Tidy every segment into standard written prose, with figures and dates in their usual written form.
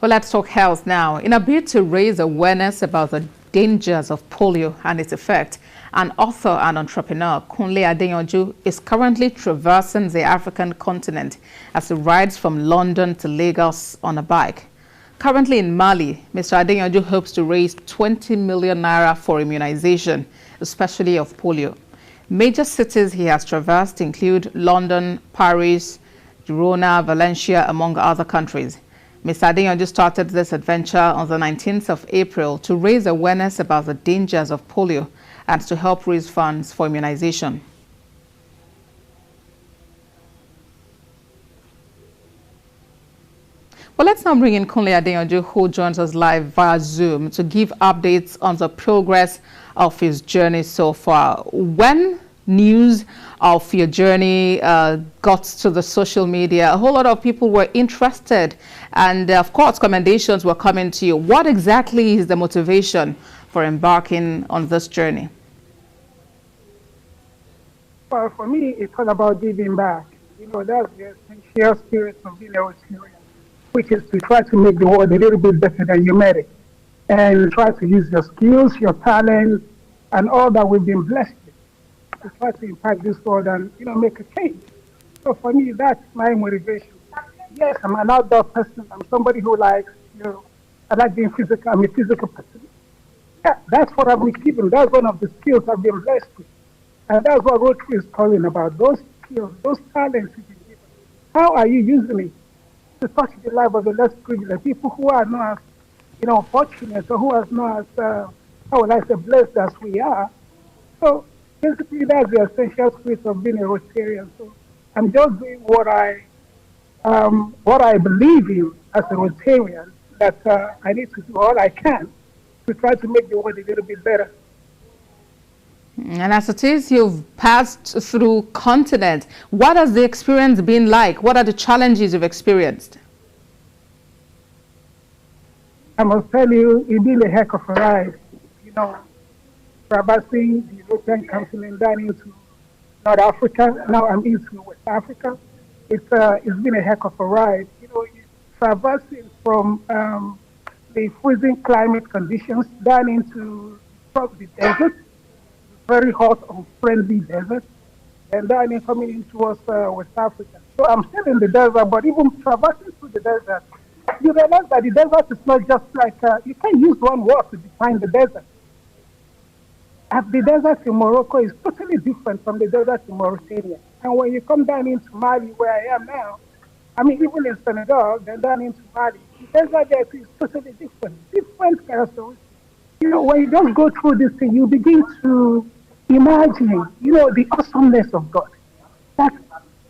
Well, let's talk health now. In a bid to raise awareness about the dangers of polio and its effect, an author and entrepreneur, Kunle Adeyanju, is currently traversing the African continent as he rides from London to Lagos on a bike. Currently in Mali, Mr. Adeyanju hopes to raise 20 million naira for immunization, especially of polio. Major cities he has traversed include London, Paris, Girona, Valencia, among other countries. Mr. Adeyanju started this adventure on the 19th of April to raise awareness about the dangers of polio and to help raise funds for immunization. Well, let's now bring in Kunle Adeyanju, who joins us live via Zoom to give updates on the progress of his journey so far. When news of your journey got to the social media, a whole lot of people were interested, and of course commendations were coming to you. What exactly is the motivation for embarking on this journey? Well, for me, it's all about giving back. You know, that's the essential spirit of being a Rotarian, which is to try to make the world a little bit better than you made it, and try to use your skills, your talents, and all that we've been blessed with to try to impact this world and, you know, make a change. So for me, that's my motivation. Yes, I'm an outdoor person. I'm somebody who likes, you know, I like being physical. I'm a physical person. Yeah, that's what I've been given. That's one of the skills I've been blessed with. And that's what Rotary is calling about. Those skills, those talents you've been given. How are you using it to touch the life of the less privileged, people who are not as, you know, fortunate, or who are not as, how will I say, blessed as we are? So basically, that's the essential spirit of being a Rotarian. So I'm just doing what I believe in as a Rotarian, that I need to do all I can to try to make the world a little bit better. And as it is, you've passed through continents. What has the experience been like? What are the challenges you've experienced? I must tell you, it's been a heck of a ride. You know, traversing the European continent down into North Africa. Now I'm into West Africa. It's been a heck of a ride. You know, traversing from the freezing climate conditions down into the desert, very hot, unfriendly desert, and then coming in towards West Africa. So I'm still in the desert, but even traversing through the desert, you realize that the desert is not just like, you can't use one word to define the desert. The desert in Morocco is totally different from the desert in Mauritania. And when you come down into Mali, where I am now, I mean, even in Senegal, then down into Mali, the desert there is totally different characteristics. You know, when you just go through this thing, you begin to imagine, you know, the awesomeness of God. That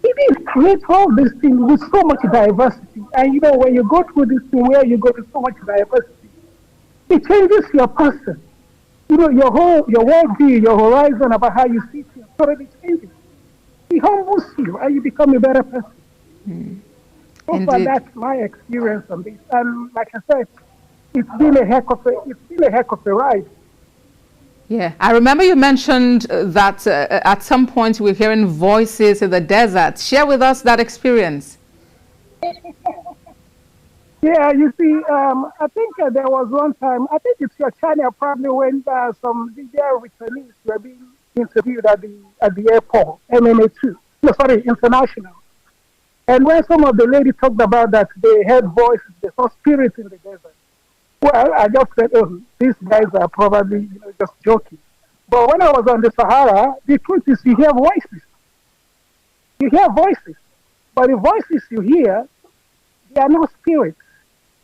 He didn't create all these things with so much diversity. And, you know, when you go through this thing where you go to so much diversity, it changes your person. You know, your worldview, your horizon about how you see things already changes. He humbles you and you become a better person. So far, that's my experience on this. And like I said, it's been a heck of a ride. Yeah, I remember you mentioned that at some point we're hearing voices in the desert. Share with us that experience. Yeah, you see, I think there was one time, I think it's your channel probably when some Nigerian returnees were being interviewed at the airport, MMA2, no, sorry, international. And when some of the ladies talked about that they heard voices, they saw spirits in the desert. Well, I just said, oh, these guys are probably, you know, just joking. But when I was on the Sahara, the truth is you hear voices. You hear voices. But the voices you hear, they are not spirits.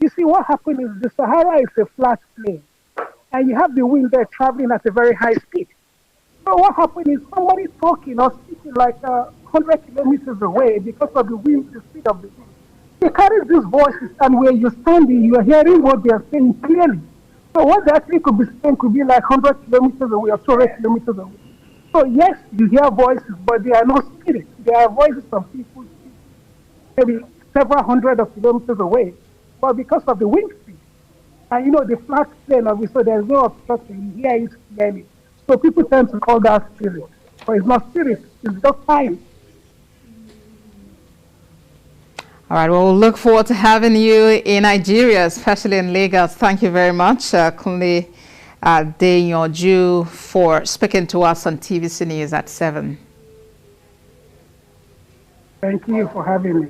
You see, what happened is the Sahara is a flat plain. And you have the wind there traveling at a very high speed. So what happened is somebody talking or speaking like 100 kilometers away because of the wind, the speed of the wind. They carry these voices, and where you're standing, you are hearing what they are saying clearly. So what they actually could be saying could be like 100 kilometers away or 200 kilometers away. So yes, you hear voices, but they are not spirits. They are voices of people maybe several hundred of kilometers away. But because of the wind speed, and you know, the flat plane of it, so there's no obstruction, you hear it clearly. So people tend to call that spirit. But it's not spirit, it's just time. All right, well, we'll look forward to having you in Nigeria, especially in Lagos. Thank you very much, Kunle Adeyanju, for speaking to us on TVC News at 7. Thank you for having me.